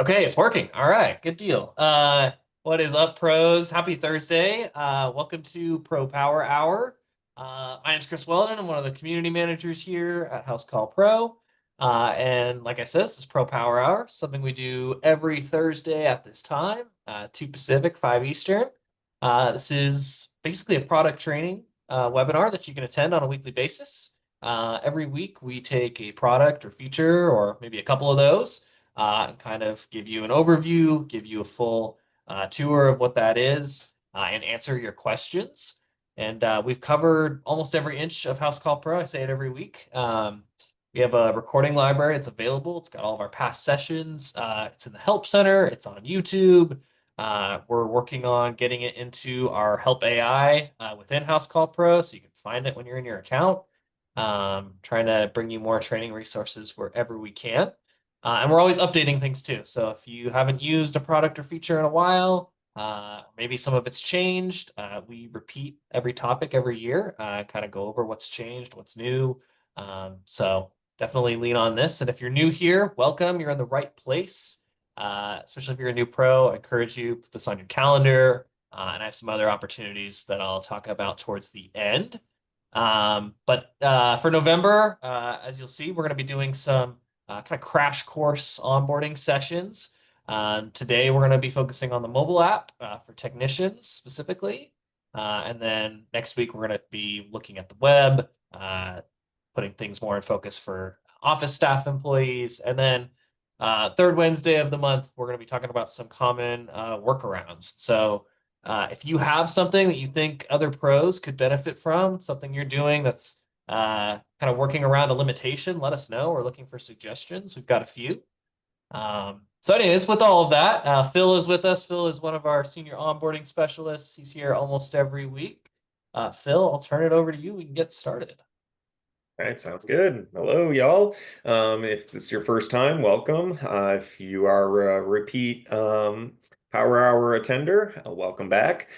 Okay, it's working. All right, good deal. What is up, pros? Happy Thursday. Welcome to Pro Power Hour. My name's Chris Weldon. I'm one of the community managers here at House Call Pro. And like I said, this is Pro Power Hour, something we do every Thursday at this time, 2 Pacific, 5 Eastern. This is basically a product training webinar that you can attend on a weekly basis. Every week, we take a product or feature, or maybe a couple of those, and kind of give you an overview, give you a full tour of what that is, and answer your questions. And we've covered almost every inch of House Call Pro. I say it every week. We have a recording library. It's available. It's got all of our past sessions. It's in the Help Center. It's on YouTube. We're working on getting it into our Help AI within House Call Pro, so you can find it when you're in your account. Trying to bring you more training resources wherever we can. And we're always updating things too. So if you haven't used a product or feature in a while, maybe some of it's changed, we repeat every topic every year, kind of go over what's changed, what's new. So definitely lean on this. And if you're new here, welcome. You're in the right place. Especially if you're a new pro, I encourage you put this on your calendar. And I have some other opportunities that I'll talk about towards the end. But for November, as you'll see, we're going to be doing some kind of crash course onboarding sessions. Today, we're going to be focusing on the mobile app for technicians specifically. And then next week, we're going to be looking at the web, putting things more in focus for office staff employees. And then third Wednesday of the month, we're going to be talking about some common workarounds. So if you have something that you think other pros could benefit from, something you're doing that's kind of working around a limitation, let us know. We're looking for suggestions. We've got a few. So anyways, with all of that, Phil is with us. Phil is one of our senior onboarding specialists. He's here almost every week. Phil, I'll turn it over to you. We can get started. All right, sounds good. Hello, y'all. If this is your first time, welcome. If you are a repeat Power Hour attender, welcome back.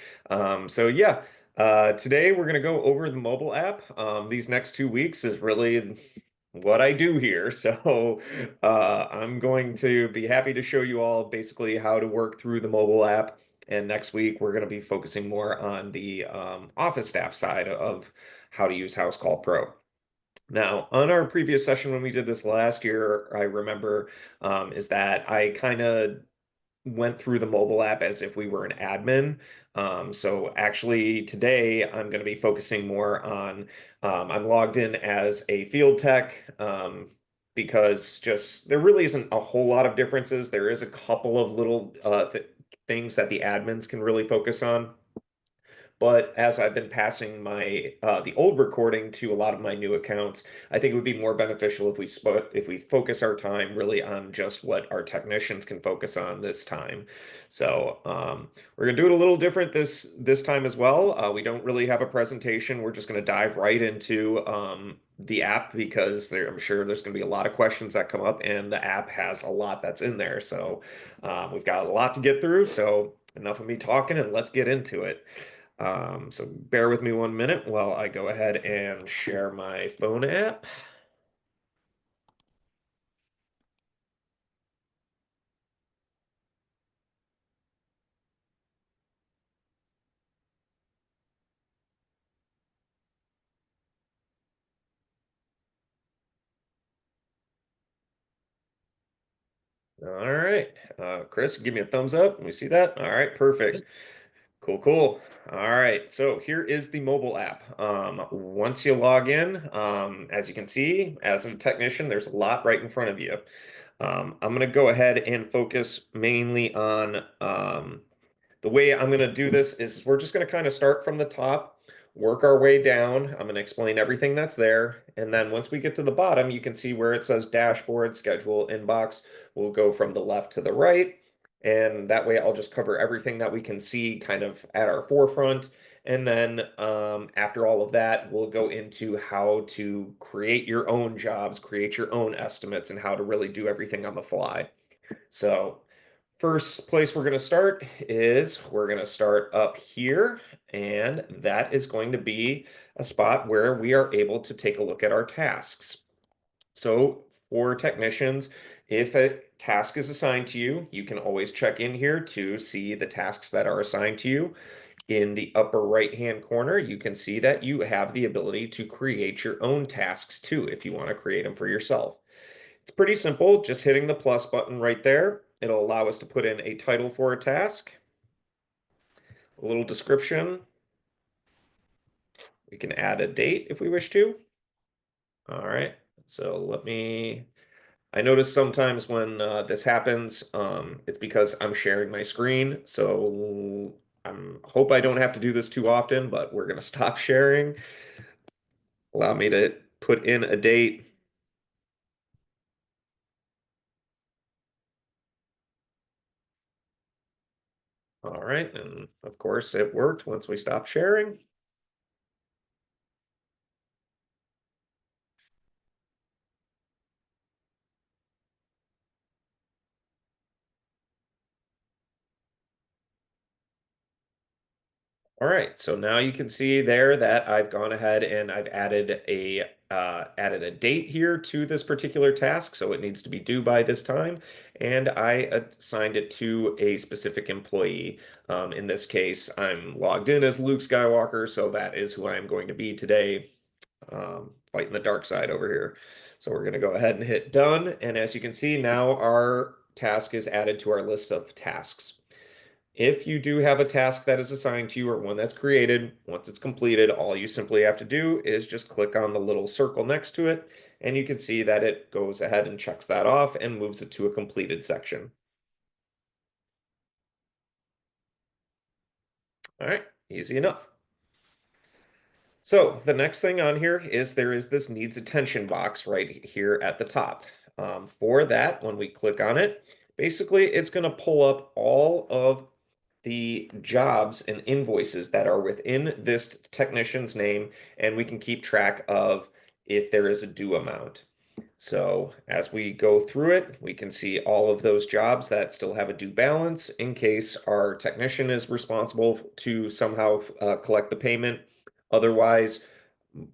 Today we're going to go over the mobile app. These next 2 weeks is really what I do here. So I'm going to be happy to show you all basically how to work through the mobile app. And next week we're going to be focusing more on the office staff side of how to use House Call Pro. Now, on our previous session when we did this last year, I remember is that I kind of went through the mobile app as if we were an admin. So actually today I'm going to be focusing more on I'm logged in as a field tech because just there really isn't a whole lot of differences. There is a couple of little th things that the admins can really focus on. But as I've been passing my the old recording to a lot of my new accounts, I think it would be more beneficial if we focus our time really on just what our technicians can focus on this time. So we're gonna do it a little different this time as well. We don't really have a presentation. We're just gonna dive right into the app because I'm sure there's going to be a lot of questions that come up, and the app has a lot that's in there. So we've got a lot to get through. So enough of me talking, and let's get into it. So bear with me 1 minute while I go ahead and share my phone app. All right. Chris, give me a thumbs up. Let me see that. All right, perfect. Cool, cool. All right, so here is the mobile app. Once you log in, as you can see, as a technician, there's a lot right in front of you. I'm going to go ahead and focus mainly on the way I'm going to do this is we're just going to kind of start from the top, work our way down. I'm going to explain everything that's there. And then once we get to the bottom, you can see where it says dashboard, schedule, inbox. We'll go from the left to the right. And that way I'll just cover everything that we can see kind of at our forefront. And then after all of that, we'll go into how to create your own jobs, create your own estimates, and how to really do everything on the fly. So first place we're going to start is we're going to start up here, and that is going to be a spot where we are able to take a look at our tasks. So for technicians, if a task is assigned to you, you can always check in here to see the tasks that are assigned to you. In the upper right-hand corner, you can see that you have the ability to create your own tasks too, if you want to create them for yourself. It's pretty simple, just hitting the plus button right there. It'll allow us to put in a title for a task, a little description. We can add a date if we wish to. All right, so I notice sometimes when this happens, it's because I'm sharing my screen. So I hope I don't have to do this too often, but we're gonna stop sharing. Allow me to put in a date. All right, and of course it worked once we stopped sharing. All right, so now you can see there that I've gone ahead and I've added a date here to this particular task, so it needs to be due by this time, and I assigned it to a specific employee. In this case, I'm logged in as Luke Skywalker, so that is who I am going to be today, fighting the dark side over here. So we're going to go ahead and hit done, and as you can see, now our task is added to our list of tasks. If you do have a task that is assigned to you or one that's created, once it's completed, all you simply have to do is just click on the little circle next to it, and you can see that it goes ahead and checks that off and moves it to a completed section. All right, easy enough. So the next thing on here is there is this needs attention box right here at the top. For that, when we click on it, basically it's going to pull up all of the jobs and invoices that are within this technician's name, and we can keep track of if there is a due amount. So as we go through it, we can see all of those jobs that still have a due balance in case our technician is responsible to somehow collect the payment. Otherwise,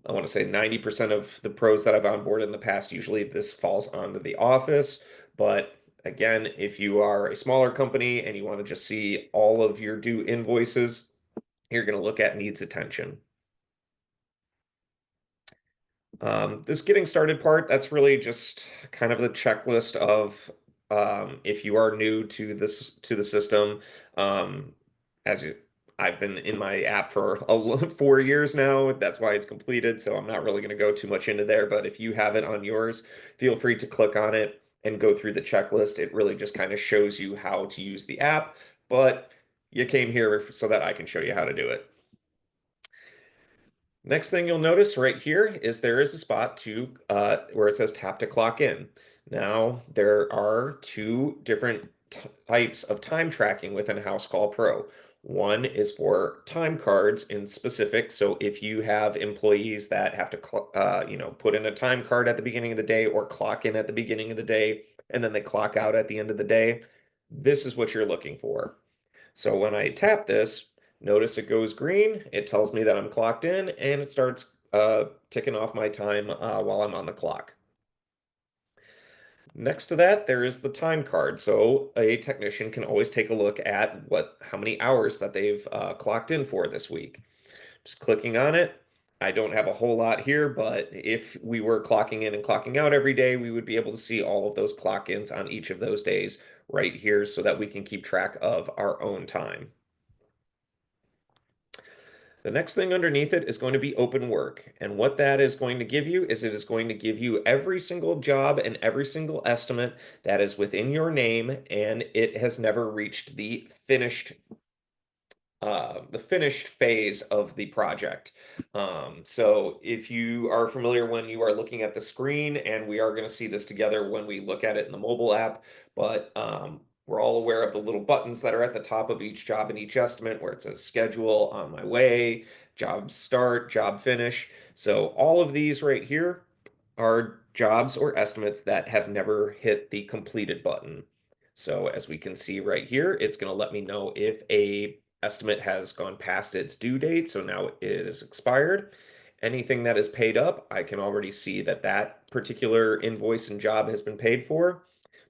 I want to say 90% of the pros that I've onboarded in the past, usually this falls onto the office. But again, if you are a smaller company and you want to just see all of your due invoices, you're going to look at needs attention. This getting started part, that's really just kind of the checklist of if you are new to the system. Um, as you, I've been in my app for 4 years now, that's why it's completed. So I'm not really going to go too much into there. But if you have it on yours, feel free to click on it and go through the checklist. It really just kind of shows you how to use the app. But you came here so that I can show you how to do it. Next thing you'll notice right here is there is a spot to where it says tap to clock in. Now, there are two different types of time tracking within House Call Pro. One is for time cards in specific. So if you have employees that have to, put in a time card at the beginning of the day or clock in at the beginning of the day, and then they clock out at the end of the day, this is what you're looking for. So when I tap this, notice it goes green. It tells me that I'm clocked in, and it starts ticking off my time while I'm on the clock. Next to that, there is the time card. So a technician can always take a look at how many hours that they've clocked in for this week. Just clicking on it. I don't have a whole lot here, but if we were clocking in and clocking out every day, we would be able to see all of those clock ins on each of those days right here so that we can keep track of our own time. The next thing underneath it is going to be open work. And what that is going to give you is it is going to give you every single job and every single estimate that is within your name, and it has never reached the finished phase of the project. So if you are familiar when you are looking at the screen, and we are going to see this together when we look at it in the mobile app, but we're all aware of the little buttons that are at the top of each job and each estimate where it says schedule, on my way, job start, job finish. So all of these right here are jobs or estimates that have never hit the completed button. So as we can see right here, it's going to let me know if a estimate has gone past its due date, so now it is expired. Anything that is paid up, I can already see that that particular invoice and job has been paid for.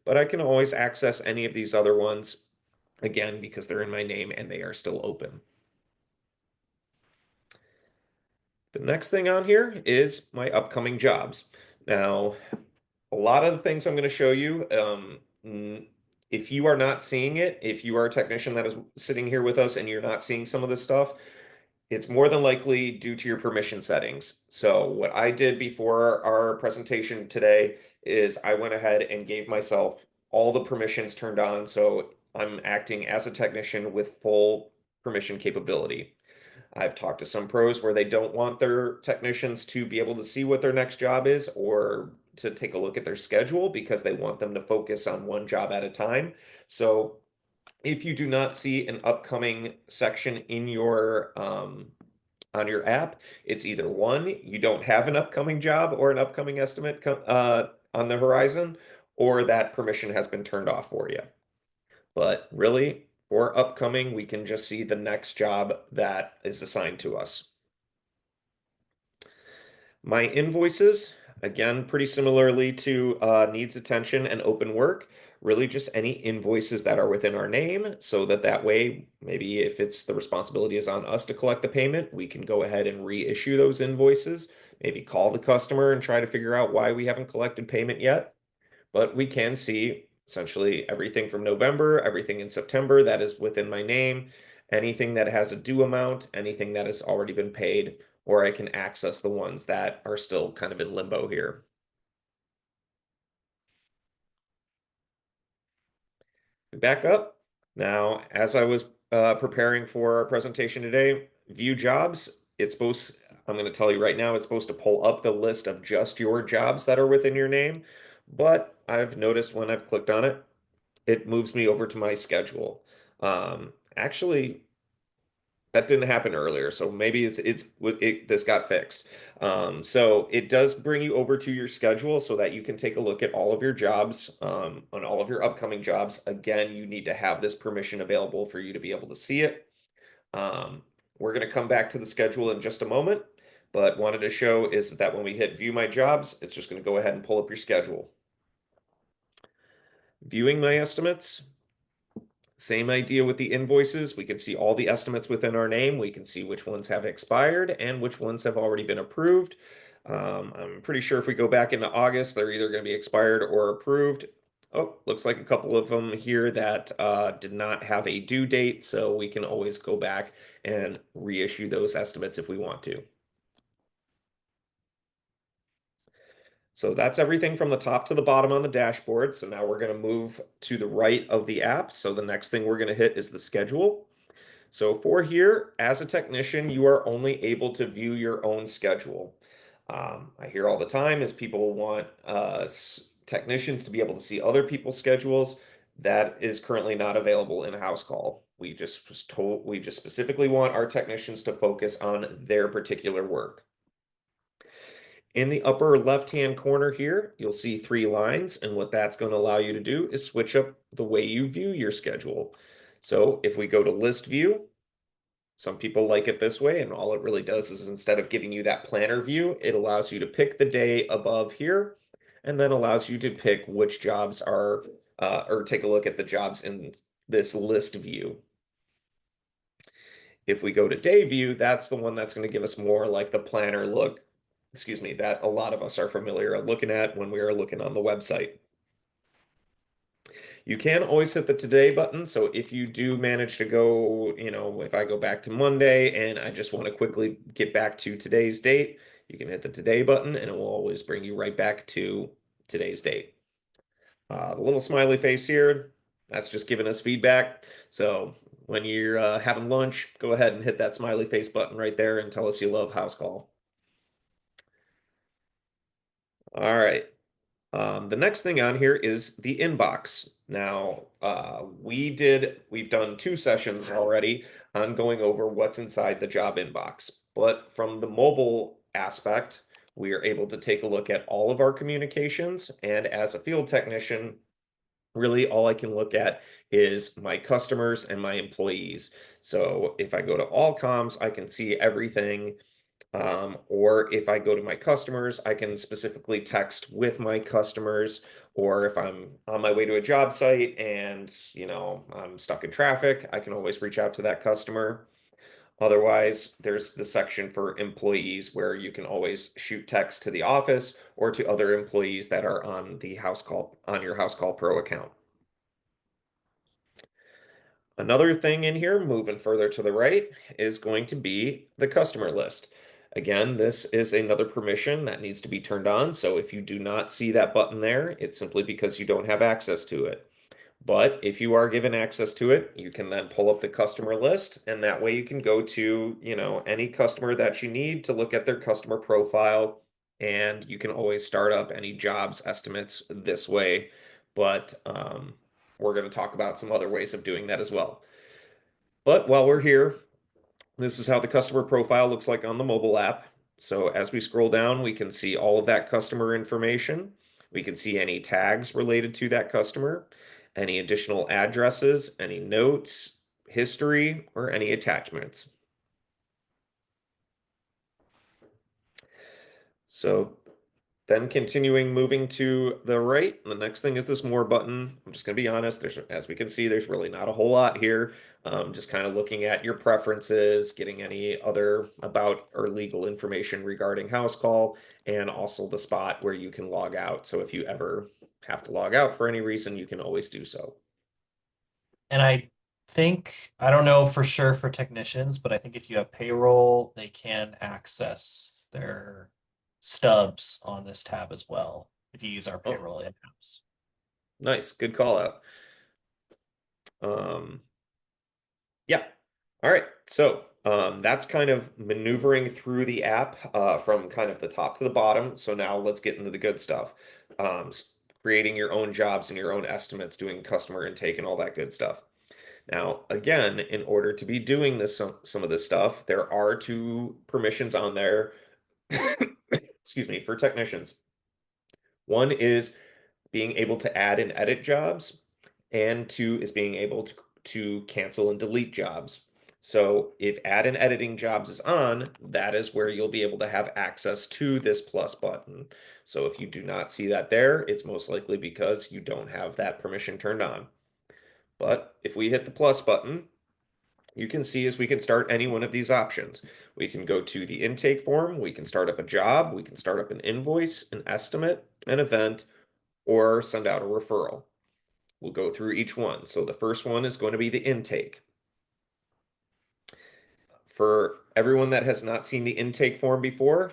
but I can always access any of these other ones again because they're in my name and they are still open. The next thing on here is my upcoming jobs. Now, a lot of the things I'm going to show you, if you are not seeing it, if you are a technician that is sitting here with us and you're not seeing some of this stuff, it's more than likely due to your permission settings. So what I did before our presentation today is I went ahead and gave myself all the permissions turned on. So I'm acting as a technician with full permission capability. I've talked to some pros where they don't want their technicians to be able to see what their next job is or to take a look at their schedule because they want them to focus on one job at a time. So if you do not see an upcoming section in your on your app, it's either one, you don't have an upcoming job or an upcoming estimate on the horizon, or that permission has been turned off for you. But really, for upcoming, we can just see the next job that is assigned to us. My invoices, again, pretty similarly to needs attention and open work, really just any invoices that are within our name so that way, maybe if it's the responsibility is on us to collect the payment, we can go ahead and reissue those invoices, maybe call the customer and try to figure out why we haven't collected payment yet. But we can see essentially everything from November, everything in September that is within my name, anything that has a due amount, anything that has already been paid, or I can access the ones that are still kind of in limbo here. Back up. Now, as I was preparing for our presentation today, view jobs, I'm going to tell you right now, it's supposed to pull up the list of just your jobs that are within your name. But I've noticed when I've clicked on it, it moves me over to my schedule. Actually, that didn't happen earlier, so maybe this got fixed. So it does bring you over to your schedule so that you can take a look at all of your jobs, on all of your upcoming jobs. Again, you need to have this permission available for you to be able to see it. Um, we're going to come back to the schedule in just a moment, but wanted to show is that when we hit view my jobs, it's just going to go ahead and pull up your schedule. Viewing my estimates. Same idea with the invoices. We can see all the estimates within our name. We can see which ones have expired and which ones have already been approved. I'm pretty sure if we go back into August, they're either going to be expired or approved. Oh, looks like a couple of them here that did not have a due date, so we can always go back and reissue those estimates if we want to. So that's everything from the top to the bottom on the dashboard. So now we're going to move to the right of the app. So the next thing we're going to hit is the schedule. So for here, as a technician, you are only able to view your own schedule. I hear all the time is people want technicians to be able to see other people's schedules. That is currently not available in House Call. We just specifically want our technicians to focus on their particular work. In the upper left-hand corner here, you'll see 3 lines, and what that's going to allow you to do is switch up the way you view your schedule. So if we go to list view, some people like it this way, and all it really does is instead of giving you that planner view, it allows you to pick the day above here, and then allows you to pick which jobs are, or take a look at the jobs in this list view. If we go to day view, that's the one that's going to give us more like the planner look, excuse me, that a lot of us are familiar looking at when we are looking on the website. You can always hit the today button. So if you do manage to go, if I go back to Monday and I just want to quickly get back to today's date, you can hit the today button and it will always bring you right back to today's date. The little smiley face here, that's just giving us feedback. So when you're having lunch, go ahead and hit that smiley face button right there and tell us you love House Call. All right. The next thing on here is the inbox. Now, we've done 2 sessions already on going over what's inside the job inbox. But from the mobile aspect, we are able to take a look at all of our communications. And as a field technician, really all I can look at is my customers and my employees. So if I go to all comms, I can see everything. Or if I go to my customers, I can specifically text with my customers, Or if I'm on my way to a job site and, I'm stuck in traffic, I can always reach out to that customer. Otherwise, there's the section for employees where you can always shoot text to the office or to other employees that are on your House Call Pro account. Another thing in here, moving further to the right, is going to be the customer list. Again, this is another permission that needs to be turned on. So if you do not see that button there, it's simply because you don't have access to it. But if you are given access to it, you can then pull up the customer list, and that way you can go to, any customer that you need to look at their customer profile, and you can always start up any jobs estimates this way. But we're going to talk about some other ways of doing that as well. But while we're here, this is how the customer profile looks like on the mobile app. So as we scroll down, we can see all of that customer information. We can see any tags related to that customer, any additional addresses, any notes, history, or any attachments. So then continuing moving to the right, the next thing is this more button. I'm just going to be honest, as we can see, there's really not a whole lot here. Just kind of looking at your preferences, getting any other about or legal information regarding house call, and also the spot where you can log out. So if you ever have to log out for any reason, you can always do so. And I don't know for sure for technicians, but I think if you have payroll, they can access their stubs on this tab as well if you use our Oh, payroll in-house. nice. Good call out. Um, Yeah. All right. So that's kind of maneuvering through the app from kind of the top to the bottom. So now let's get into the good stuff. Creating your own jobs and your own estimates, doing customer intake and all that good stuff. Now, again, in order to be doing this, some of this stuff, there are two permissions on there, excuse me, for technicians. One is being able to add and edit jobs, and two is being able to cancel and delete jobs. So if add and editing jobs is on, that is where you'll be able to have access to this plus button. So if you do not see that there, it's most likely because you don't have that permission turned on. But if we hit the plus button, you can see as we can start any one of these options. We can go to the intake form, we can start up a job, we can start up an invoice, an estimate, an event, or send out a referral. We'll go through each one. So the first one is going to be the intake. For everyone that has not seen the intake form before,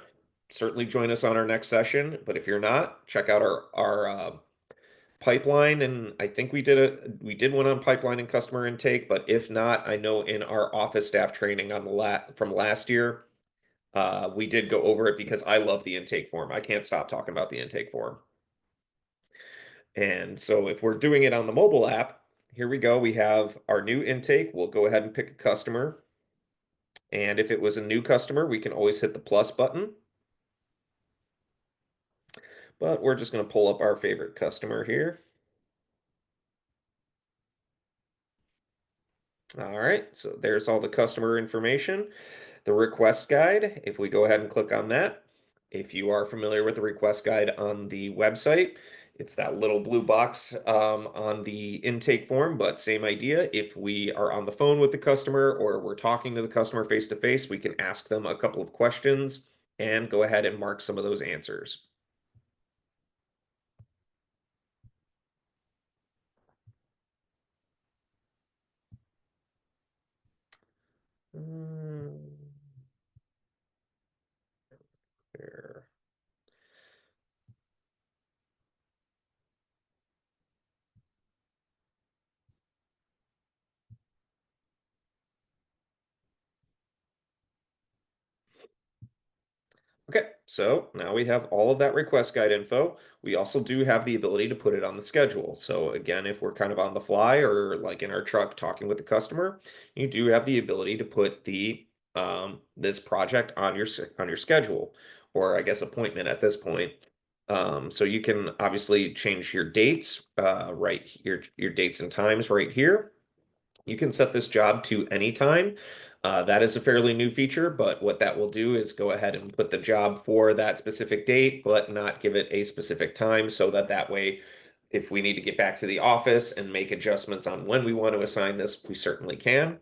certainly join us on our next session. But if you're not, check out our pipeline. And I think we did one on pipeline and customer intake. But if not, I know in our office staff training on from last year, we did go over it because I love the intake form. I can't stop talking about the intake form. And so if we're doing it on the mobile app, here we go. We have our new intake. We'll go ahead and pick a customer. And if it was a new customer, we can always hit the plus button. But we're just going to pull up our favorite customer here. All right, so there's all the customer information. The request guide, if we go ahead and click on that, if you are familiar with the request guide on the website, it's that little blue box on the intake form, but same idea. If we are on the phone with the customer or we're talking to the customer face to face, we can ask them a couple of questions and go ahead and mark some of those answers. There. Okay, so now we have all of that request guide info. We also do have the ability to put it on the schedule. So again, if we're kind of on the fly or like in our truck talking with the customer, you do have the ability to put the this project on your schedule, or I guess appointment at this point. So you can obviously change your dates, right? Your dates and times right here. You can set this job to any time. That is a fairly new feature, but what that will do is go ahead and put the job for that specific date, but not give it a specific time so that way If we need to get back to the office and make adjustments on when we want to assign this, we certainly can.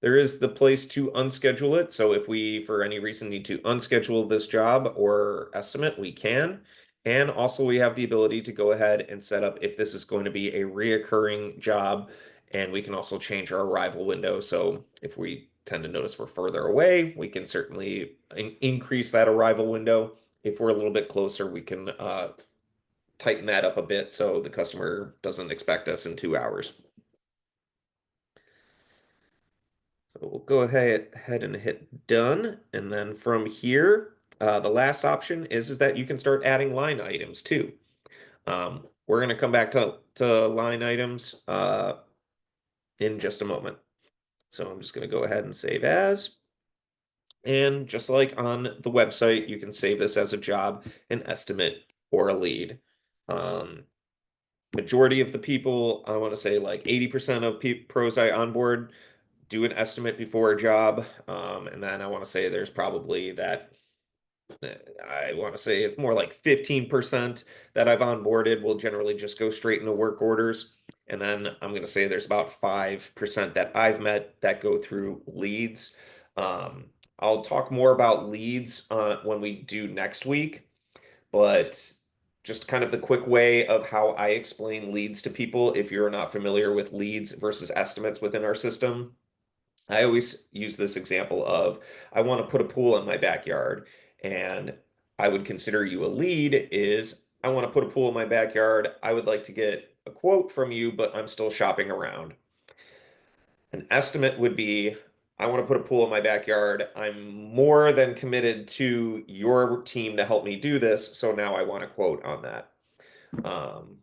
There is the place to unschedule it. So if we, for any reason, need to unschedule this job or estimate, we can. And also we have the ability to go ahead and set up if this is going to be a reoccurring job, and we can also change our arrival window. So if we tend to notice we're further away, we can certainly increase that arrival window. If we're a little bit closer, we can tighten that up a bit so the customer doesn't expect us in 2 hours. So we'll go ahead and hit done. And then from here, the last option is that you can start adding line items too. We're going to come back to line items in just a moment. So I'm just going to go ahead and save as. And just like on the website, you can save this as a job, an estimate, or a lead. Majority of the people, I want to say like 80% of pros I onboard do an estimate before a job. And then I want to say there's probably that, I want to say it's more like 15% that I've onboarded will generally just go straight into work orders. And then I'm going to say there's about 5% that I've met that go through leads. I'll talk more about leads when we do next week, but just kind of the quick way of how I explain leads to people if you're not familiar with leads versus estimates within our system. I always use this example of I want to put a pool in my backyard, and I would consider you a lead is I want to put a pool in my backyard. I would like to get a quote from you, but I'm still shopping around. An estimate would be I want to put a pool in my backyard. I'm more than committed to your team to help me do this, so now I want a quote on that. Um,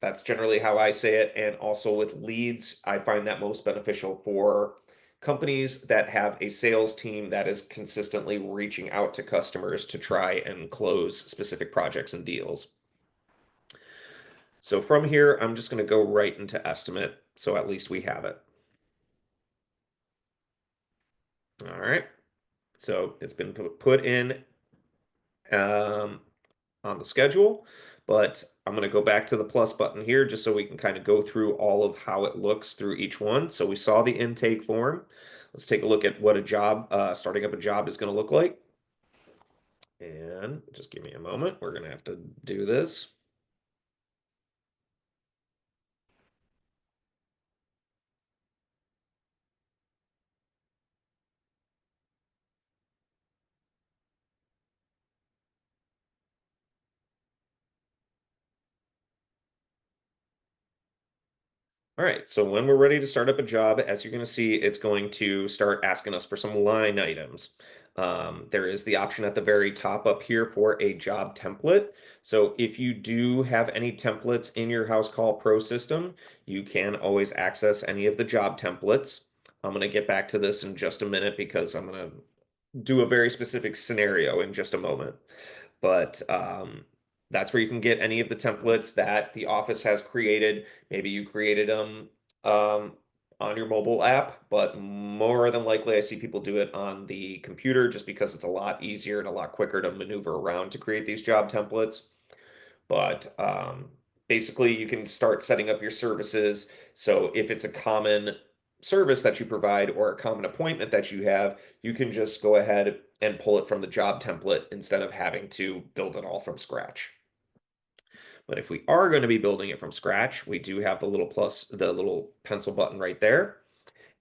that's generally how I say it. And also with leads, I find that most beneficial for companies that have a sales team that is consistently reaching out to customers to try and close specific projects and deals. So from here, I'm just going to go right into estimate. So at least we have it. All right. So it's been put in um, on the schedule, but I'm going to go back to the plus button here just so we can kind of go through all of how it looks through each one. So we saw the intake form. Let's take a look at what a job, starting up a job is going to look like. And just give me a moment. We're going to have to do this. All right, so when we're ready to start up a job, as you're going to see, it's going to start asking us for some line items. There is the option at the very top up here for a job template. So if you do have any templates in your House Call Pro system, you can always access any of the job templates. I'm going to get back to this in just a minute because I'm going to do a very specific scenario in just a moment. But that's where you can get any of the templates that the office has created. Maybe you created them um, on your mobile app, but more than likely, I see people do it on the computer just because it's a lot easier and a lot quicker to maneuver around to create these job templates. But basically, you can start setting up your services. So if it's a common service that you provide or a common appointment that you have, you can just go ahead and pull it from the job template instead of having to build it all from scratch. But if we are going to be building it from scratch, we do have the little plus, the little pencil button right there.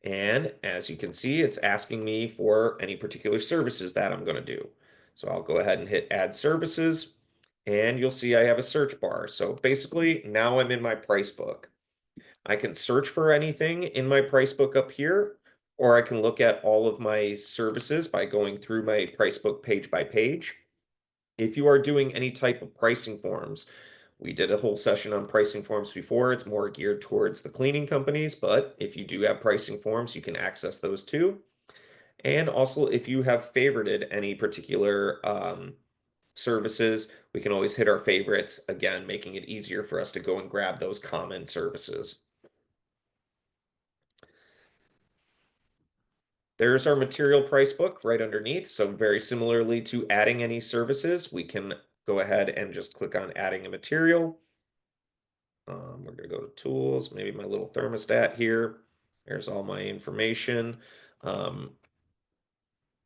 And as you can see, it's asking me for any particular services that I'm going to do. So I'll go ahead and hit add services, and you'll see I have a search bar. So basically now I'm in my price book. I can search for anything in my price book up here, or I can look at all of my services by going through my price book page by page. If you are doing any type of pricing forms, we did a whole session on pricing forms before. It's more geared towards the cleaning companies, but if you do have pricing forms, you can access those too. And also, if you have favorited any particular services, we can always hit our favorites, again, making it easier for us to go and grab those common services. There's our material price book right underneath. So very similarly to adding any services, we can go ahead and just click on adding a material. We're going to go to tools, maybe my little thermostat here. There's all my information.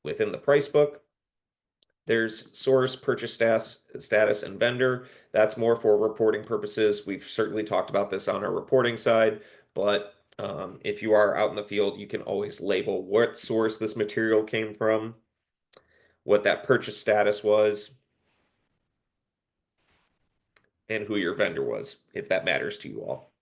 Within the price book, there's source, purchase status, and vendor. That's more for reporting purposes. We've certainly talked about this on our reporting side, but if you are out in the field, you can always label what source this material came from, what that purchase status was, and who your vendor was, if that matters to you all.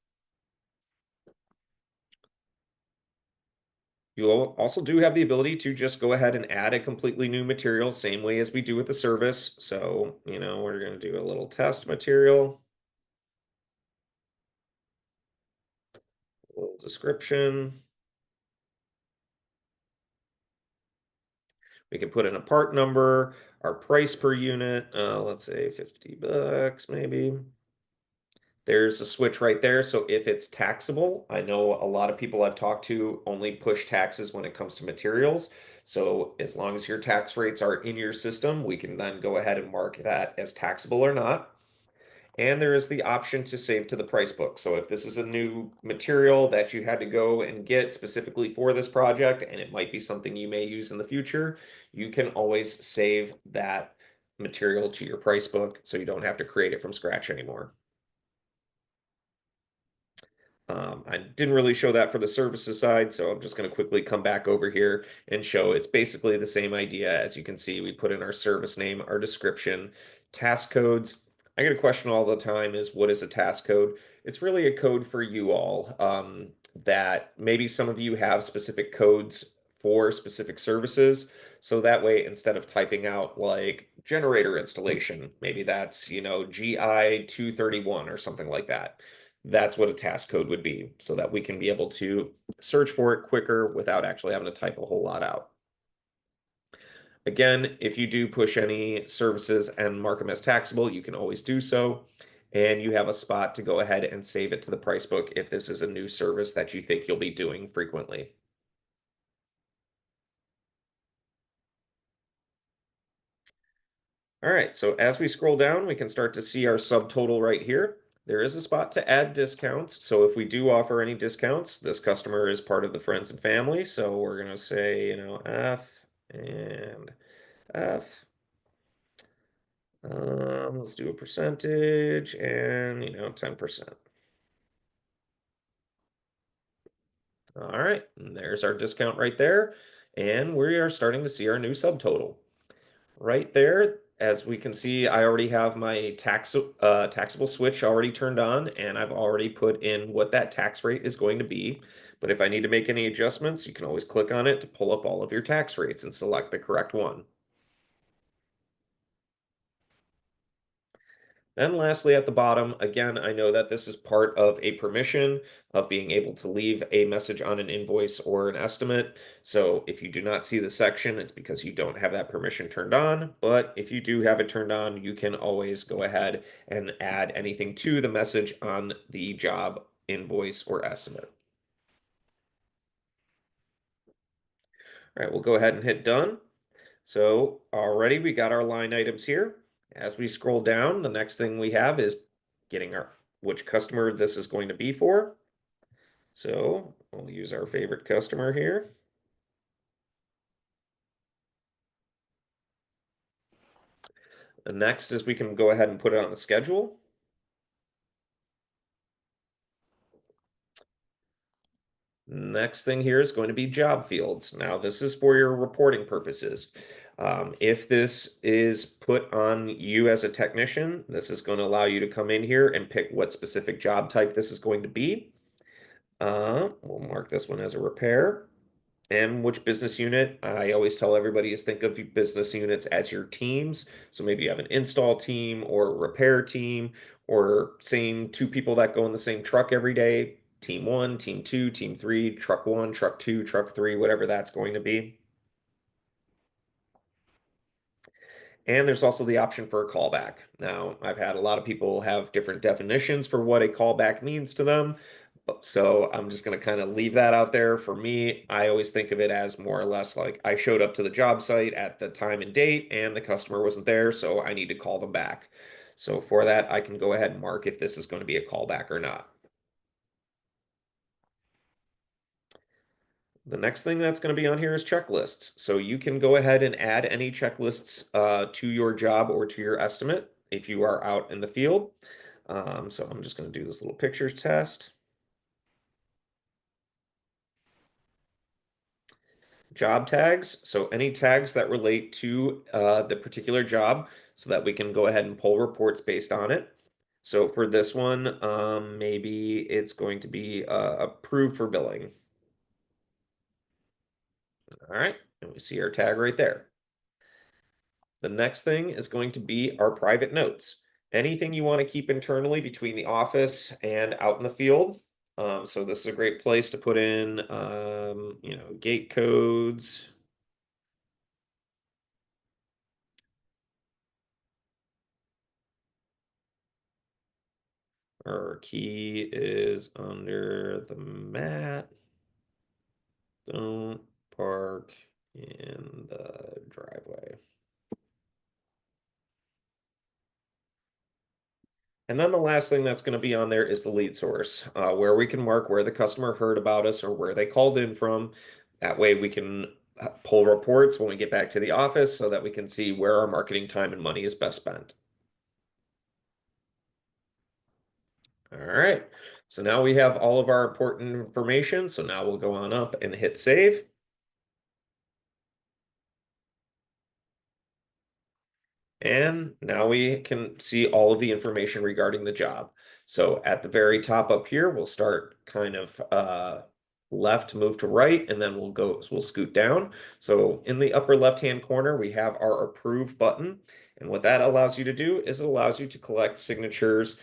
You also do have the ability to just go ahead and add a completely new material, same way as we do with the service. So, we're going to do a little test material, a little description. We can put in a part number, our price per unit, let's say $50 maybe. There's a switch right there. So if it's taxable, I know a lot of people I've talked to only push taxes when it comes to materials. So as long as your tax rates are in your system, we can then go ahead and mark that as taxable or not. And there is the option to save to the price book. So if this is a new material that you had to go and get specifically for this project, and it might be something you may use in the future, you can always save that material to your price book so you don't have to create it from scratch anymore. I didn't really show that for the services side, so I'm just going to quickly come back over here and show it's basically the same idea. As you can see, we put in our service name, our description, task codes. I get a question all the time is what is a task code? It's really a code for you all that maybe some of you have specific codes for specific services. So that way, instead of typing out like generator installation, maybe that's, GI 231 or something like that. That's what a task code would be so that we can be able to search for it quicker without actually having to type a whole lot out. Again, if you do push any services and mark them as taxable, you can always do so. And you have a spot to go ahead and save it to the price book if this is a new service that you think you'll be doing frequently. All right, so as we scroll down, we can start to see our subtotal right here. There is a spot to add discounts. So if we do offer any discounts, this customer is part of the friends and family. So we're going to say, F and F. Let's do a percentage and, 10%. All right, and there's our discount right there. And we are starting to see our new subtotal. Right there, as we can see, I already have my taxable switch already turned on, and I've already put in what that tax rate is going to be. But if I need to make any adjustments, you can always click on it to pull up all of your tax rates and select the correct one. And lastly, at the bottom, again, I know that this is part of a permission of being able to leave a message on an invoice or an estimate. So if you do not see the section, it's because you don't have that permission turned on. But if you do have it turned on, you can always go ahead and add anything to the message on the job, invoice, or estimate. All right, we'll go ahead and hit done. So already we got our line items here. As we scroll down, the next thing we have is getting our which customer this is going to be for. So we'll use our favorite customer here. The next is we can go ahead and put it on the schedule. Next thing here is going to be job fields. Now, this is for your reporting purposes. If this is put on you as a technician, this is going to allow you to come in here and pick what specific job type this is going to be. We'll mark this one as a repair. And which business unit? I always tell everybody is think of business units as your teams. So maybe you have an install team or a repair team, or same two people that go in the same truck every day. Team one, team two, team three, truck one, truck two, truck three, whatever that's going to be. And there's also the option for a callback. Now, I've had a lot of people have different definitions for what a callback means to them. So I'm just going to kind of leave that out there. For me, I always think of it as more or less like I showed up to the job site at the time and date and the customer wasn't there, so I need to call them back. So for that, I can go ahead and mark if this is going to be a callback or not. The next thing that's going to be on here is checklists. So you can go ahead and add any checklists to your job or to your estimate if you are out in the field. So I'm just going to do this little picture test. Job tags, so any tags that relate to the particular job so that we can go ahead and pull reports based on it. So for this one, maybe it's going to be approved for billing. All right, and we see our tag right there. The next thing is going to be our private notes. Anything you want to keep internally between the office and out in the field. So this is a great place to put in, gate codes. Our key is under the mat. Don't park in the driveway. And then the last thing that's going to be on there is the lead source, where we can mark where the customer heard about us or where they called in from. That way we can pull reports when we get back to the office so that we can see where our marketing time and money is best spent. All right, so now we have all of our important information. So now we'll go on up and hit save. And now we can see all of the information regarding the job. So at the very top up here, we'll start kind of left, move to right, and then we'll scoot down. So in the upper left-hand corner, we have our approve button. And what that allows you to do is it allows you to collect signatures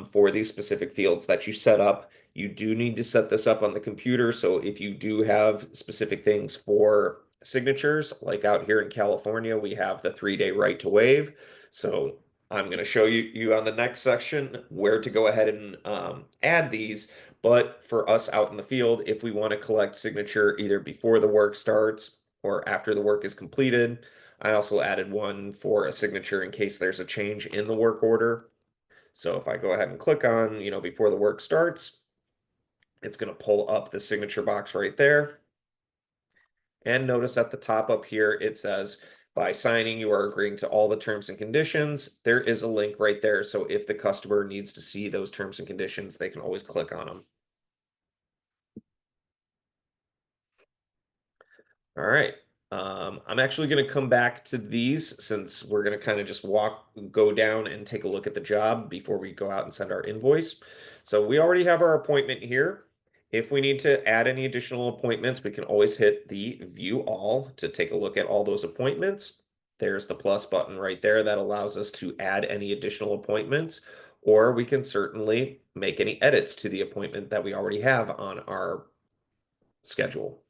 for these specific fields that you set up. You do need to set this up on the computer. So if you do have specific things for signatures, like out here in California, we have the 3-day right to waive. So I'm going to show you on the next section where to go ahead and add these. But for us out in the field, if we want to collect signature either before the work starts or after the work is completed, I also added one for a signature in case there's a change in the work order. So if I go ahead and click on, before the work starts, it's going to pull up the signature box right there. And notice at the top up here, it says, by signing, you are agreeing to all the terms and conditions. There is a link right there. So if the customer needs to see those terms and conditions, they can always click on them. All right. I'm actually going to come back to these since we're going to kind of just go down and take a look at the job before we go out and send our invoice. So we already have our appointment here. If we need to add any additional appointments, we can always hit the view all to take a look at all those appointments. There's the plus button right there that allows us to add any additional appointments, or we can certainly make any edits to the appointment that we already have on our schedule.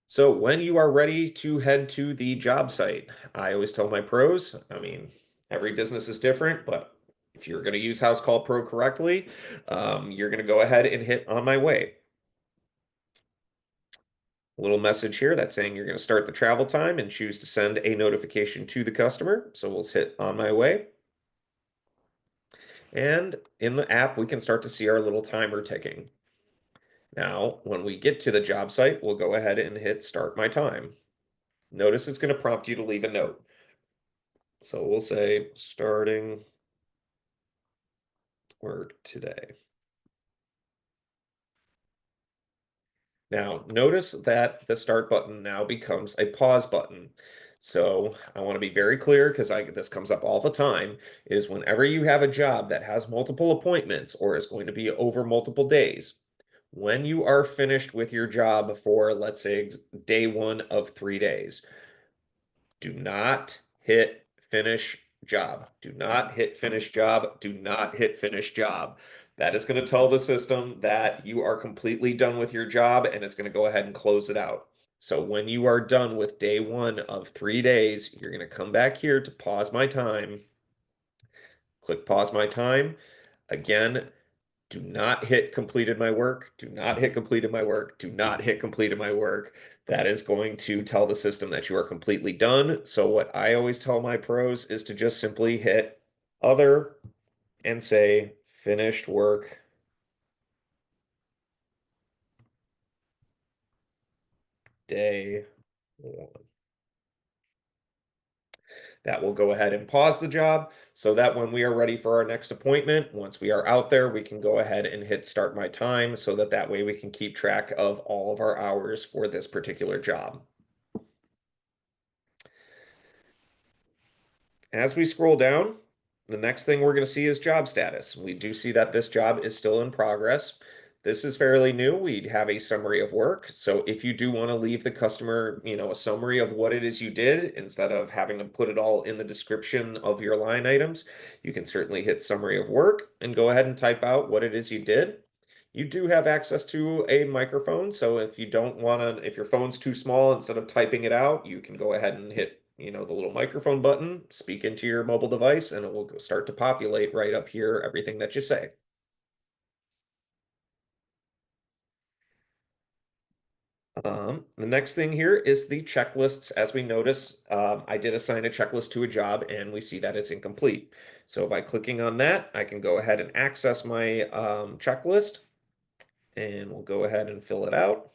So when you are ready to head to the job site, I always tell my pros, every business is different, but if you're going to use House Call Pro correctly, you're going to go ahead and hit on my way. A little message here that's saying you're going to start the travel time and choose to send a notification to the customer. So we'll hit on my way. And in the app, we can start to see our little timer ticking. Now, when we get to the job site, we'll go ahead and hit start my time. Notice it's going to prompt you to leave a note. So we'll say starting work today. Now, notice that the start button now becomes a pause button. So I want to be very clear because this comes up all the time, is whenever you have a job that has multiple appointments or is going to be over multiple days, when you are finished with your job for, let's say, day 1 of 3 days, do not hit finish job. Do not hit finish job. Do not hit finish job. That is going to tell the system that you are completely done with your job and it's going to go ahead and close it out. So when you are done with day 1 of 3 days, you're going to come back here to pause my time. Click pause my time. Again, Do not hit completed my work. Do not hit completed my work. Do not hit completed my work. That is going to tell the system that you are completely done. So what I always tell my pros is to just simply hit other and say finished work day 1. That will go ahead and pause the job so that when we are ready for our next appointment, once we are out there, we can go ahead and hit start my time so that that way we can keep track of all of our hours for this particular job. As we scroll down, the next thing we're going to see is job status. We do see that this job is still in progress. This is fairly new. We have a summary of work. So if you do want to leave the customer, a summary of what it is you did instead of having to put it all in the description of your line items, you can certainly hit summary of work and go ahead and type out what it is you did. You do have access to a microphone, so if you don't want to, if your phone's too small, instead of typing it out, you can go ahead and hit, the little microphone button, speak into your mobile device, and it will start to populate right up here everything that you say. The next thing here is the checklists. As we notice, I did assign a checklist to a job and we see that it's incomplete. So by clicking on that, I can go ahead and access my checklist and we'll go ahead and fill it out.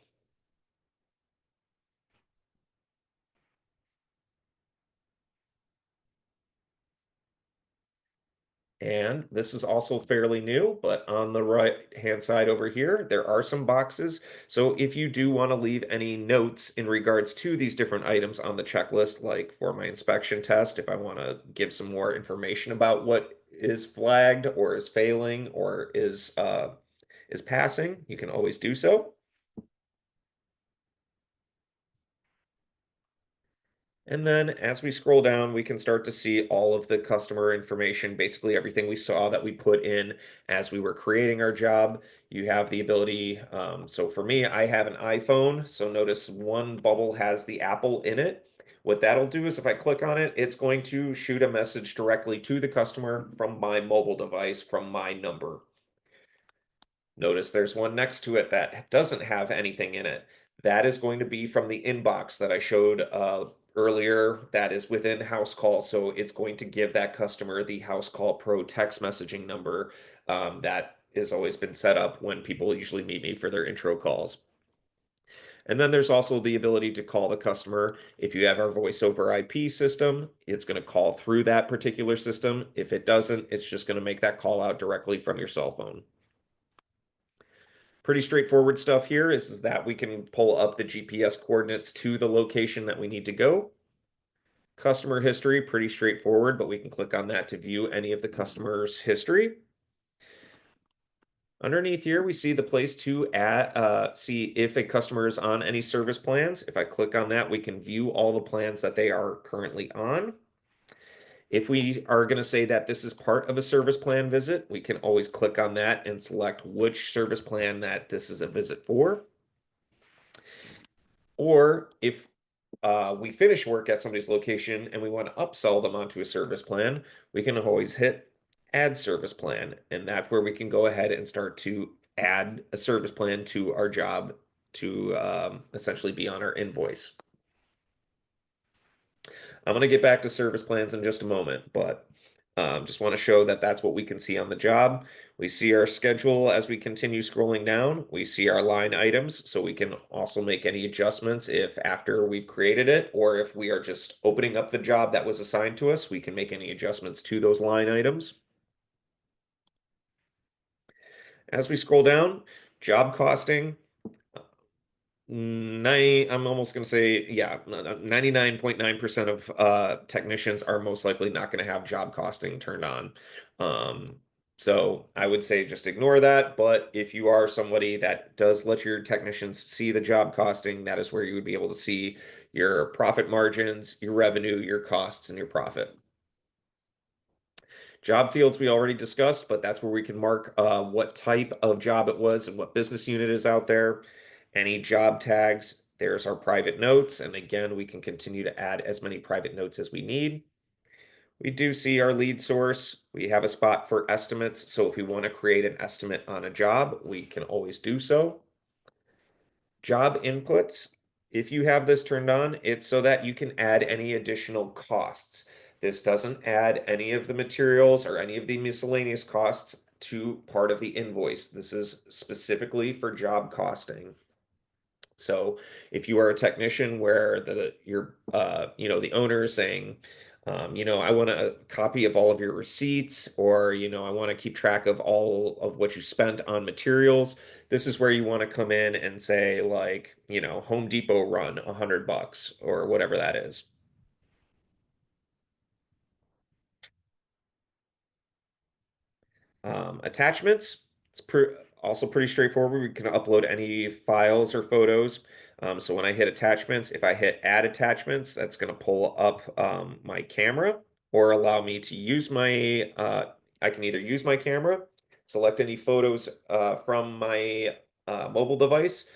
And this is also fairly new, but on the right-hand side over here, there are some boxes. So if you do want to leave any notes in regards to these different items on the checklist, like for my inspection test, if I want to give some more information about what is flagged or is failing or is passing, you can always do so. And then as we scroll down, we can start to see all of the customer information, basically everything we saw that we put in as we were creating our job. You have the ability, so for me, I have an iPhone. So notice one bubble has the Apple in it. What that'll do is if I click on it, it's going to shoot a message directly to the customer from my mobile device, from my number. Notice there's one next to it that doesn't have anything in it. That is going to be from the inbox that I showed earlier. That is within House Call. So it's going to give that customer the House Call Pro text messaging number that has always been set up when people usually meet me for their intro calls. And then there's also the ability to call the customer. If you have our voice over IP system, it's going to call through that particular system. If it doesn't, it's just going to make that call out directly from your cell phone. Pretty straightforward stuff here is that we can pull up the GPS coordinates to the location that we need to go. Customer history, pretty straightforward, but we can click on that to view any of the customer's history. Underneath here, we see the place to see if a customer is on any service plans. If I click on that, we can view all the plans that they are currently on. If we are going to say that this is part of a service plan visit, we can always click on that and select which service plan that this is a visit for. Or if we finish work at somebody's location and we want to upsell them onto a service plan, we can always hit add service plan. And that's where we can go ahead and start to add a service plan to our job to essentially be on our invoice. I'm going to get back to service plans in just a moment, but just want to show that that's what we can see on the job. We see our schedule as we continue scrolling down. We see our line items, so we can also make any adjustments if after we've created it, or if we are just opening up the job that was assigned to us, we can make any adjustments to those line items. As we scroll down, job costing, I'm almost going to say, yeah, 99.9% of technicians are most likely not going to have job costing turned on. So I would say just ignore that. But if you are somebody that does let your technicians see the job costing, that is where you would be able to see your profit margins, your revenue, your costs, and your profit. Job fields we already discussed, but that's where we can mark what type of job it was and what business unit is out there. Any job tags, there's our private notes. And again, we can continue to add as many private notes as we need. We do see our lead source. We have a spot for estimates. So if we want to create an estimate on a job, we can always do so. Job inputs, if you have this turned on, it's so that you can add any additional costs. This doesn't add any of the materials or any of the miscellaneous costs to part of the invoice. This is specifically for job costing. So if you are a technician where the owner is saying, I want a copy of all of your receipts, or, I want to keep track of all of what you spent on materials. This is where you want to come in and say, like, Home Depot run $100 or whatever that is. Attachments, it's also pretty straightforward. We can upload any files or photos. So when I hit attachments, if I hit add attachments, that's going to pull up my camera or allow me to use I can either use my camera, select any photos from my mobile device.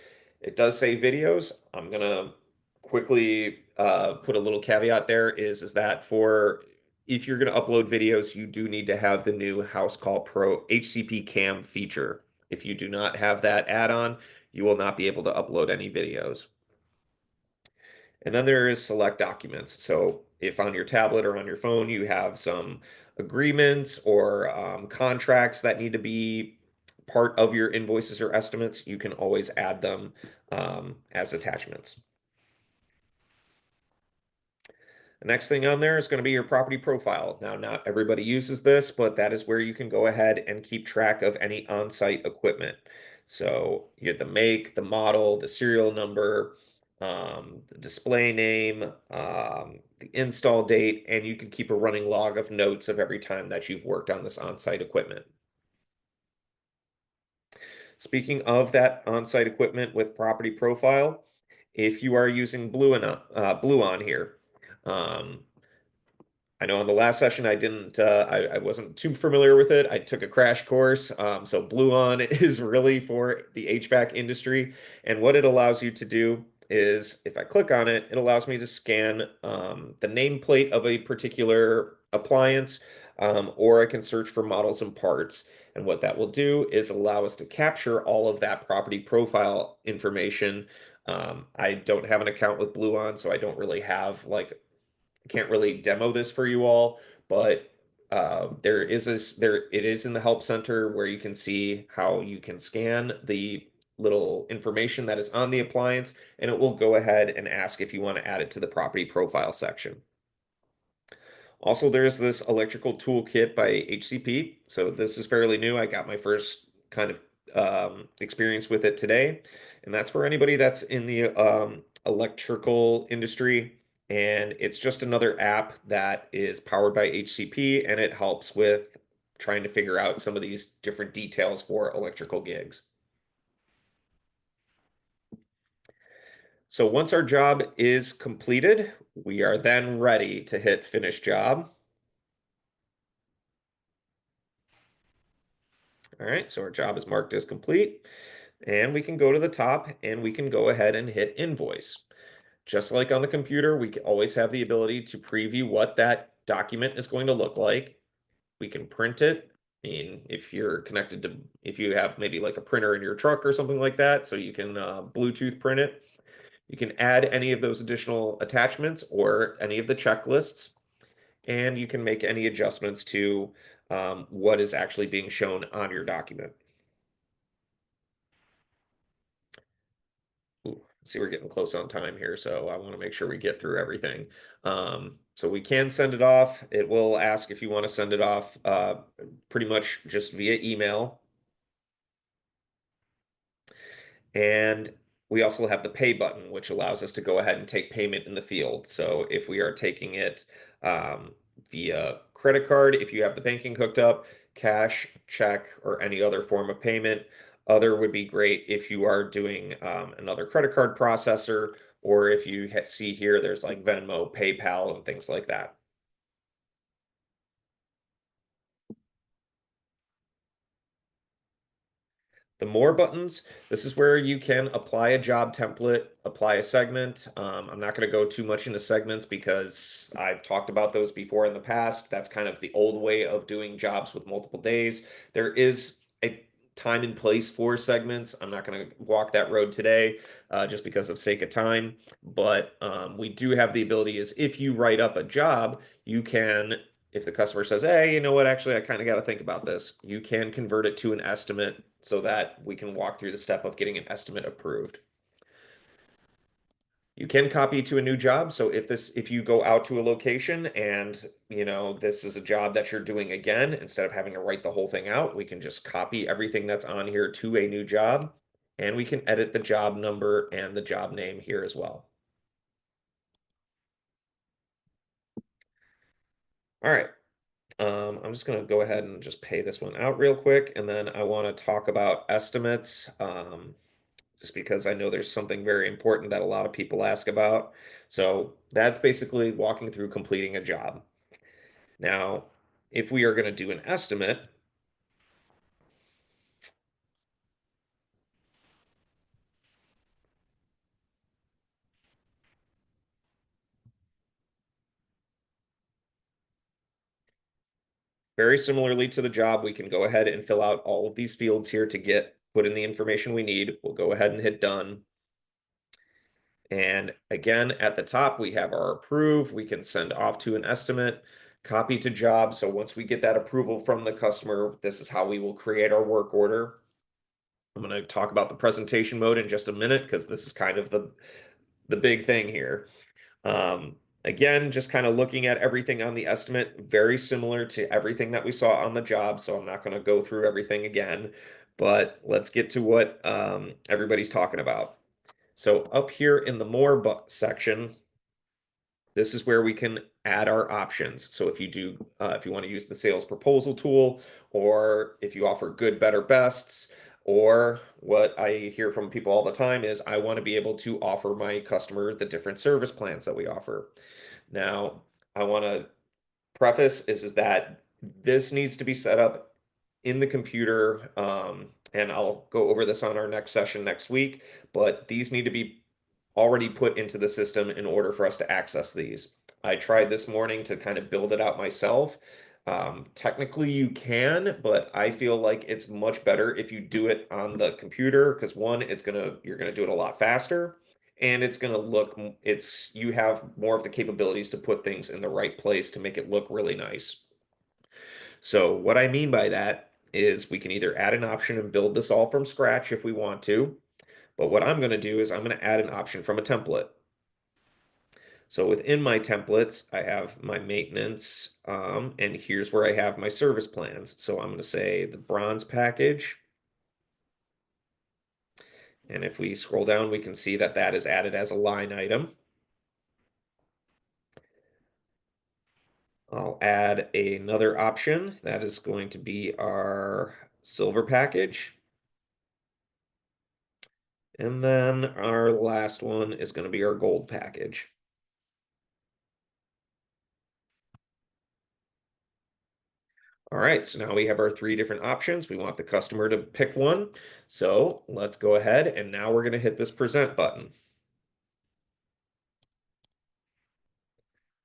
It does say videos. I'm going to quickly put a little caveat there is that for if you're going to upload videos, you do need to have the new House Call Pro HCP Cam feature. If you do not have that add-on, you will not be able to upload any videos. And then there is select documents. So if on your tablet or on your phone you have some agreements or contracts that need to be part of your invoices or estimates, you can always add them as attachments. The next thing on there is going to be your property profile. Now, not everybody uses this, but that is where you can go ahead and keep track of any on-site equipment. So you have the make, the model, the serial number, the display name, the install date, and you can keep a running log of notes of every time that you've worked on this on-site equipment. Speaking of that on-site equipment with property profile, if you are using Blue on here, um, I know on the last session I wasn't too familiar with it. I took a crash course. So Blue On is really for the HVAC industry. And what it allows you to do is if I click on it, it allows me to scan the nameplate of a particular appliance, or I can search for models and parts. And what that will do is allow us to capture all of that property profile information. I don't have an account with Blue On, so I don't really have like can't really demo this for you all, but it is in the help center where you can see how you can scan the little information that is on the appliance, and it will go ahead and ask if you want to add it to the property profile section. Also, there's this electrical toolkit by HCP. So this is fairly new. I got my first kind of experience with it today. And that's for anybody that's in the electrical industry. And it's just another app that is powered by HCP, and it helps with trying to figure out some of these different details for electrical gigs. So once our job is completed, we are then ready to hit finish job. All right, so our job is marked as complete, and we can go to the top and we can go ahead and hit invoice. Just like on the computer, we can always have the ability to preview what that document is going to look like. We can print it. I mean, if you have maybe like a printer in your truck or something like that, so you can Bluetooth print it. You can add any of those additional attachments or any of the checklists, and you can make any adjustments to what is actually being shown on your document. Ooh, see, we're getting close on time here, so I want to make sure we get through everything. So we can send it off. It will ask if you want to send it off pretty much just via email. And we also have the pay button, which allows us to go ahead and take payment in the field. So if we are taking it via credit card, if you have the banking hooked up, cash, check, or any other form of payment. Other would be great if you are doing another credit card processor, or if you see here, there's like Venmo, PayPal, and things like that. The more buttons, this is where you can apply a job template, apply a segment. I'm not going to go too much into segments because I've talked about those before in the past. That's kind of the old way of doing jobs with multiple days. There is a time and place for segments. I'm not going to walk that road today just because of sake of time. But we do have the ability is if you write up a job, you can if the customer says, hey, you know what, actually, I kind of got to think about this, you can convert it to an estimate so that we can walk through the step of getting an estimate approved. You can copy to a new job. So if you go out to a location and, this is a job that you're doing again, instead of having to write the whole thing out, we can just copy everything that's on here to a new job, and we can edit the job number and the job name here as well. All right. I'm just going to go ahead and just pay this one out real quick, and then I want to talk about estimates, just because I know there's something very important that a lot of people ask about. So that's basically walking through completing a job. Now, if we are going to do an estimate, very similarly to the job, we can go ahead and fill out all of these fields here to put in the information we need. We'll go ahead and hit done. And again, at the top, we have our approve. We can send off to an estimate, copy to job. So once we get that approval from the customer, this is how we will create our work order. I'm going to talk about the presentation mode in just a minute because this is kind of the big thing here. Again, just kind of looking at everything on the estimate, very similar to everything that we saw on the job. So I'm not going to go through everything again, but let's get to what everybody's talking about. So up here in the more section, this is where we can add our options. So if you want to use the sales proposal tool, or if you offer good, better, bests, or what I hear from people all the time is I want to be able to offer my customer the different service plans that we offer. Now, I want to preface is that this needs to be set up in the computer, and I'll go over this on our next session next week, but these need to be already put into the system in order for us to access these. I tried this morning to kind of build it out myself. Technically you can, but I feel like it's much better if you do it on the computer because one, you're gonna do it a lot faster, and you have more of the capabilities to put things in the right place to make it look really nice. So what I mean by that is we can either add an option and build this all from scratch if we want to, but what I'm going to do is I'm going to add an option from a template. So within my templates, I have my maintenance, and here's where I have my service plans. So I'm going to say the bronze package. And if we scroll down, we can see that that is added as a line item. I'll add another option. That is going to be our silver package. And then our last one is going to be our gold package. All right, so now we have our three different options. We want the customer to pick one. So let's go ahead and now we're going to hit this present button.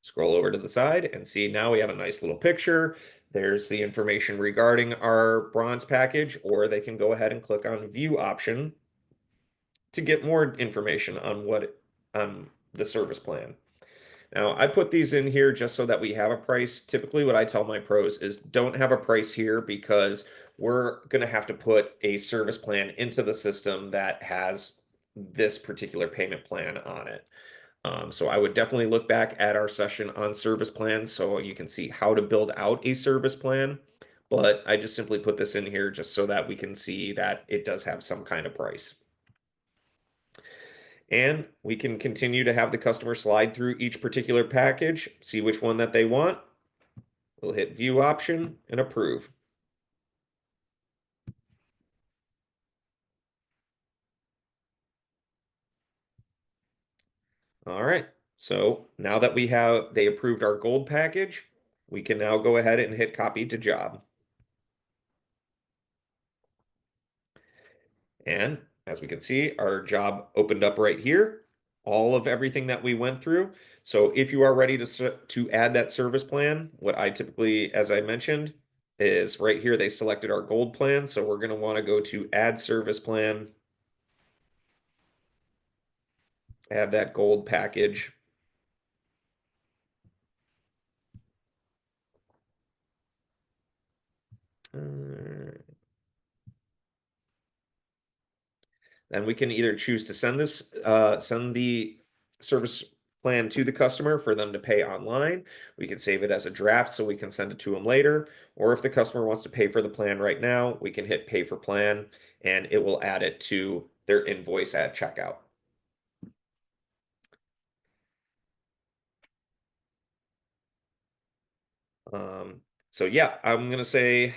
Scroll over to the side and see now we have a nice little picture. There's the information regarding our bronze package, or they can go ahead and click on view option to get more information on the service plan. Now, I put these in here just so that we have a price. Typically, what I tell my pros is don't have a price here because we're going to have to put a service plan into the system that has this particular payment plan on it. So I would definitely look back at our session on service plans so you can see how to build out a service plan. But I just simply put this in here just so that we can see that it does have some kind of price. And we can continue to have the customer slide through each particular package, see which one that they want. We'll hit view option and approve. All right, so now that they approved our gold package, we can now go ahead and hit copy to job. And as we can see, our job opened up right here, all of everything that we went through. So if you are ready to add that service plan, what I typically, as I mentioned, is right here, they selected our gold plan. So we're going to want to go to add service plan, add that gold package. Then we can either choose to send the service plan to the customer for them to pay online. We can save it as a draft so we can send it to them later. Or if the customer wants to pay for the plan right now, we can hit pay for plan and it will add it to their invoice at checkout. Um, so yeah, I'm gonna say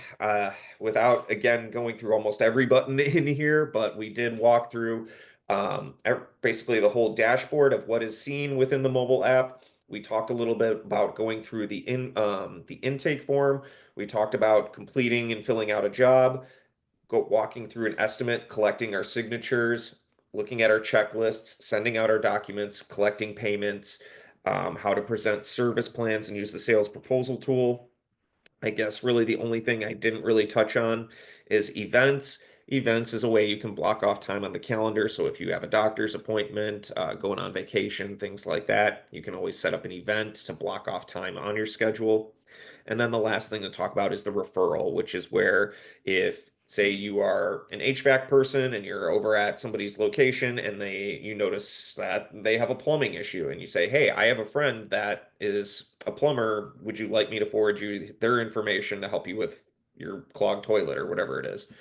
without again going through almost every button in here, but we did walk through basically the whole dashboard of what is seen within the mobile app. We talked a little bit about going through the intake form. We talked about completing and filling out a job, walking through an estimate, collecting our signatures, looking at our checklists, sending out our documents, collecting payments, how to present service plans and use the sales proposal tool. I guess really the only thing I didn't really touch on is events. Events is a way you can block off time on the calendar. So if you have a doctor's appointment, going on vacation, things like that, you can always set up an event to block off time on your schedule. And then the last thing to talk about is the referral, which is where if say you are an HVAC person and you're over at somebody's location and you notice that they have a plumbing issue and you say, "Hey, I have a friend that is a plumber. Would you like me to forward you their information to help you with your clogged toilet or whatever it is?"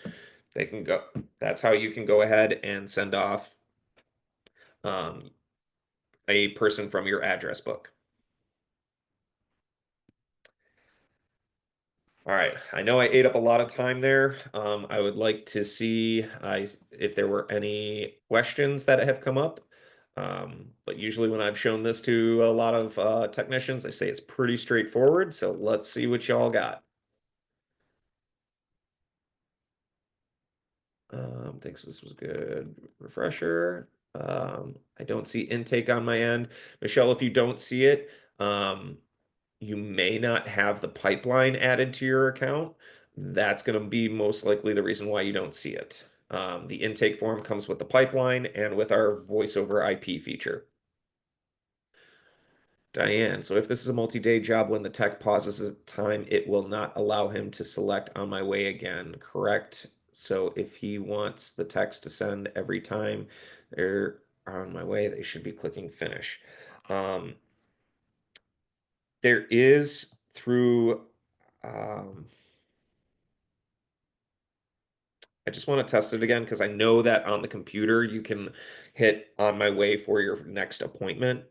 They can go. That's how you can go ahead and send off um, a person from your address book. All right, I know I ate up a lot of time there. I would like to see if there were any questions that have come up. But usually when I've shown this to a lot of technicians, they say it's pretty straightforward. So let's see what y'all got. Thinks this was good. Refresher. I don't see intake on my end. Michelle, if you don't see it, you may not have the pipeline added to your account. That's going to be most likely the reason why you don't see it. The intake form comes with the pipeline and with our voice over IP feature. Diane, so if this is a multi-day job, when the tech pauses his time, it will not allow him to select on my way again, correct? So if he wants the text to send every time they're on my way, they should be clicking finish. There is through, I just want to test it again because I know that on the computer you can hit on my way for your next appointment.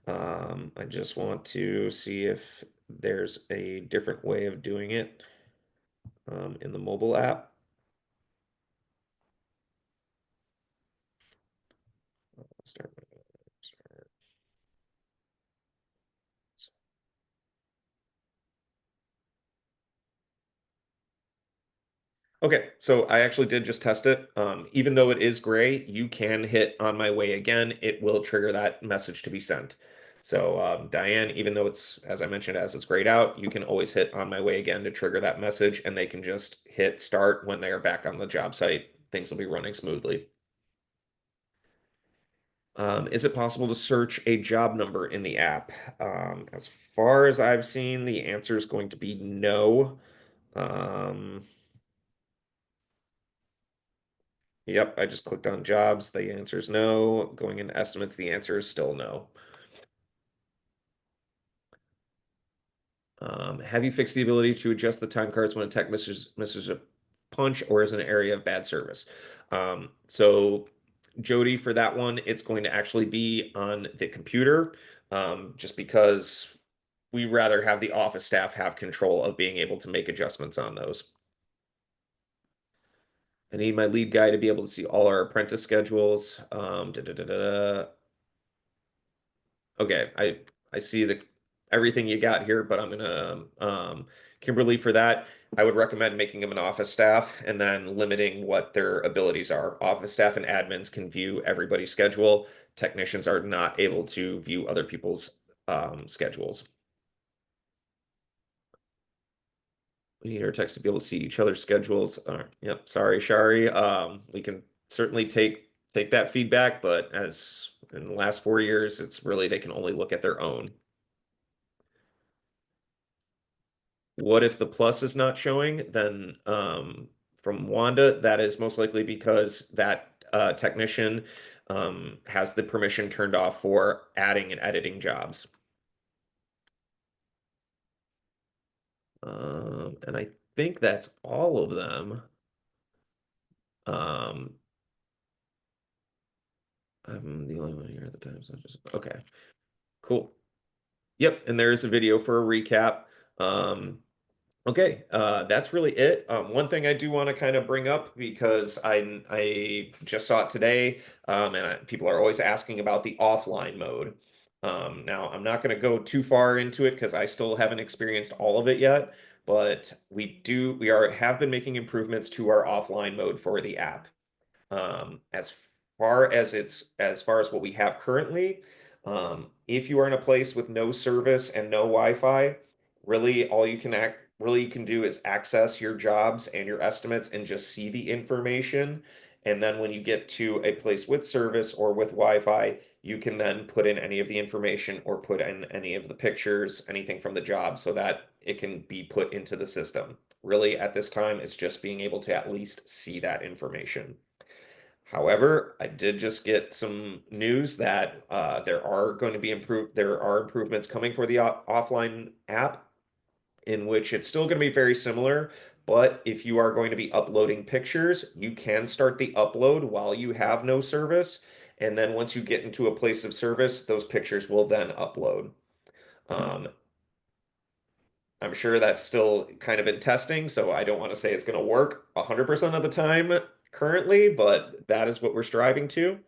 I just want to see if there's a different way of doing it in the mobile app. Start. Okay, so I actually did just test it. Even though it is gray, you can hit on my way again. It will trigger that message to be sent. So Diane, even though it's, as I mentioned, as it's grayed out, you can always hit on my way again to trigger that message and they can just hit start when they are back on the job site. Things will be running smoothly. Is it possible to search a job number in the app? As far as I've seen, the answer is going to be no. Um, Yep, I just clicked on jobs. The answer is no. Going into estimates, the answer is still no. Have you fixed the ability to adjust the time cards when a tech misses a punch or is an area of bad service? So Jody, for that one, it's going to actually be on the computer, just because we rather have the office staff have control of being able to make adjustments on those. I need my lead guy to be able to see all our apprentice schedules. Da, da, da, da, da. Okay, I see everything you got here, but I'm gonna Kimberly, for that, I would recommend making them an office staff and then limiting what their abilities are. Office staff and admins can view everybody's schedule. Technicians are not able to view other people's schedules. We need our techs to be able to see each other's schedules. Yep, sorry, Shari. We can certainly take that feedback, but as in the last 4 years, it's really they can only look at their own. What if the plus is not showing? Then from Wanda, that is most likely because that technician has the permission turned off for adding and editing jobs. And I think that's all of them. Um, I'm the only one here at the time, so just okay, cool. Yep, and there's a video for a recap. Um, Okay, that's really it. One thing I do want to kind of bring up because I just saw it today, people are always asking about the offline mode. Now I'm not going to go too far into it because I still haven't experienced all of it yet, but we have been making improvements to our offline mode for the app. As as far as what we have currently, if you are in a place with no service and no Wi-Fi, really you can do is access your jobs and your estimates and just see the information. And then when you get to a place with service or with Wi-Fi, you can then put in any of the information or put in any of the pictures, anything from the job, so that it can be put into the system. Really, at this time, it's just being able to at least see that information. However, I did just get some news that there are improvements coming for the offline app, in which it's still going to be very similar. But if you are going to be uploading pictures, you can start the upload while you have no service. And then once you get into a place of service, those pictures will then upload. Um, I'm sure that's still kind of in testing, so I don't want to say it's going to work 100% of the time currently, but that is what we're striving to.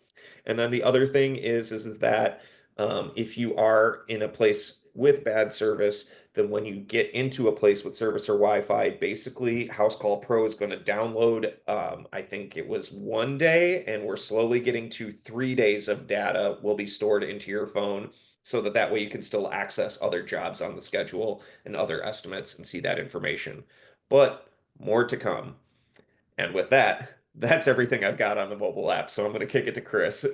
And then the other thing is that if you are in a place with bad service, then when you get into a place with service or Wi-Fi, basically House Call Pro is going to download, I think it was 1 day, and we're slowly getting to 3 days of data will be stored into your phone so that that way you can still access other jobs on the schedule and other estimates and see that information. But more to come. And with that, that's everything I've got on the mobile app. So I'm going to kick it to Chris.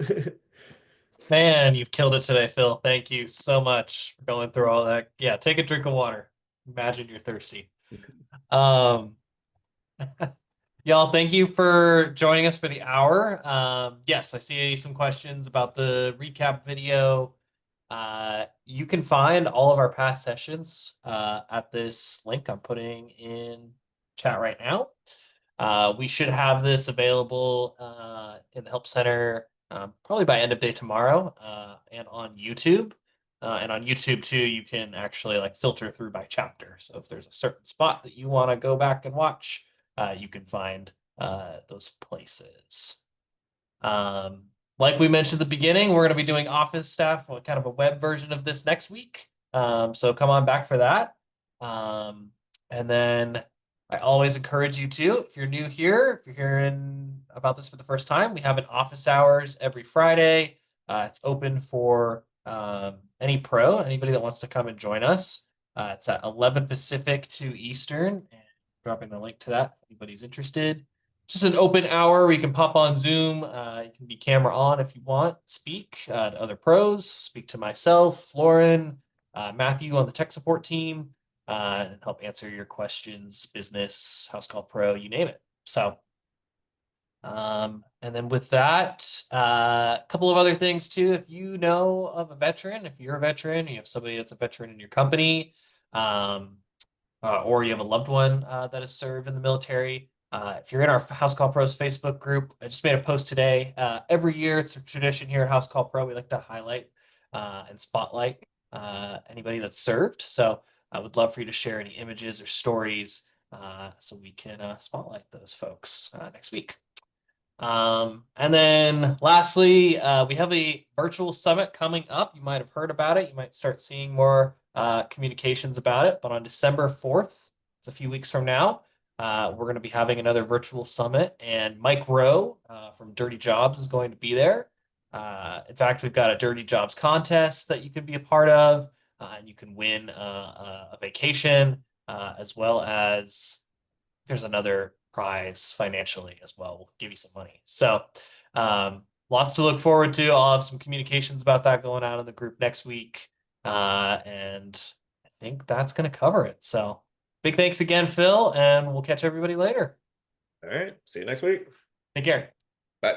Man, you've killed it today, Phil. Thank you so much for going through all that. Yeah, take a drink of water. Imagine you're thirsty. Um, Y'all, thank you for joining us for the hour. Yes, I see some questions about the recap video. You can find all of our past sessions at this link I'm putting in chat right now. We should have this available in the Help Center probably by end of day tomorrow and on YouTube. And on YouTube too, you can actually like filter through by chapter. So if there's a certain spot that you want to go back and watch, you can find those places. Um, like we mentioned at the beginning, we're going to be doing office staff, kind of a web version of this next week. So come on back for that. And then I always encourage you to, if you're new here, if you're hearing about this for the first time, we have an office hours every Friday. It's open for any pro, anybody that wants to come and join us. It's at 11 Pacific, 2 Eastern, and dropping the link to that if anybody's interested. Just an open hour where you can pop on Zoom. You can be camera on if you want, speak to other pros, speak to myself, Lauren, Matthew on the tech support team, and help answer your questions, business, house call pro, you name it. So, and then with that, a couple of other things too. If you know of a veteran, if you're a veteran, you have somebody that's a veteran in your company, or you have a loved one that has served in the military. If you're in our House Call Pros Facebook group, I just made a post today. Every year, it's a tradition here at House Call Pro. We like to highlight and spotlight anybody that's served. So I would love for you to share any images or stories so we can spotlight those folks next week. And then lastly, we have a virtual summit coming up. You might have heard about it. You might start seeing more communications about it. But on December 4th, it's a few weeks from now, we're going to be having another virtual summit, and Mike Rowe from Dirty Jobs is going to be there. In fact, we've got a Dirty Jobs contest that you can be a part of, and you can win a vacation, as well as there's another prize financially as well. We'll give you some money. So lots to look forward to. I'll have some communications about that going out in the group next week. And I think that's going to cover it. So big thanks again, Phil, and we'll catch everybody later. All right. See you next week. Take care. Bye.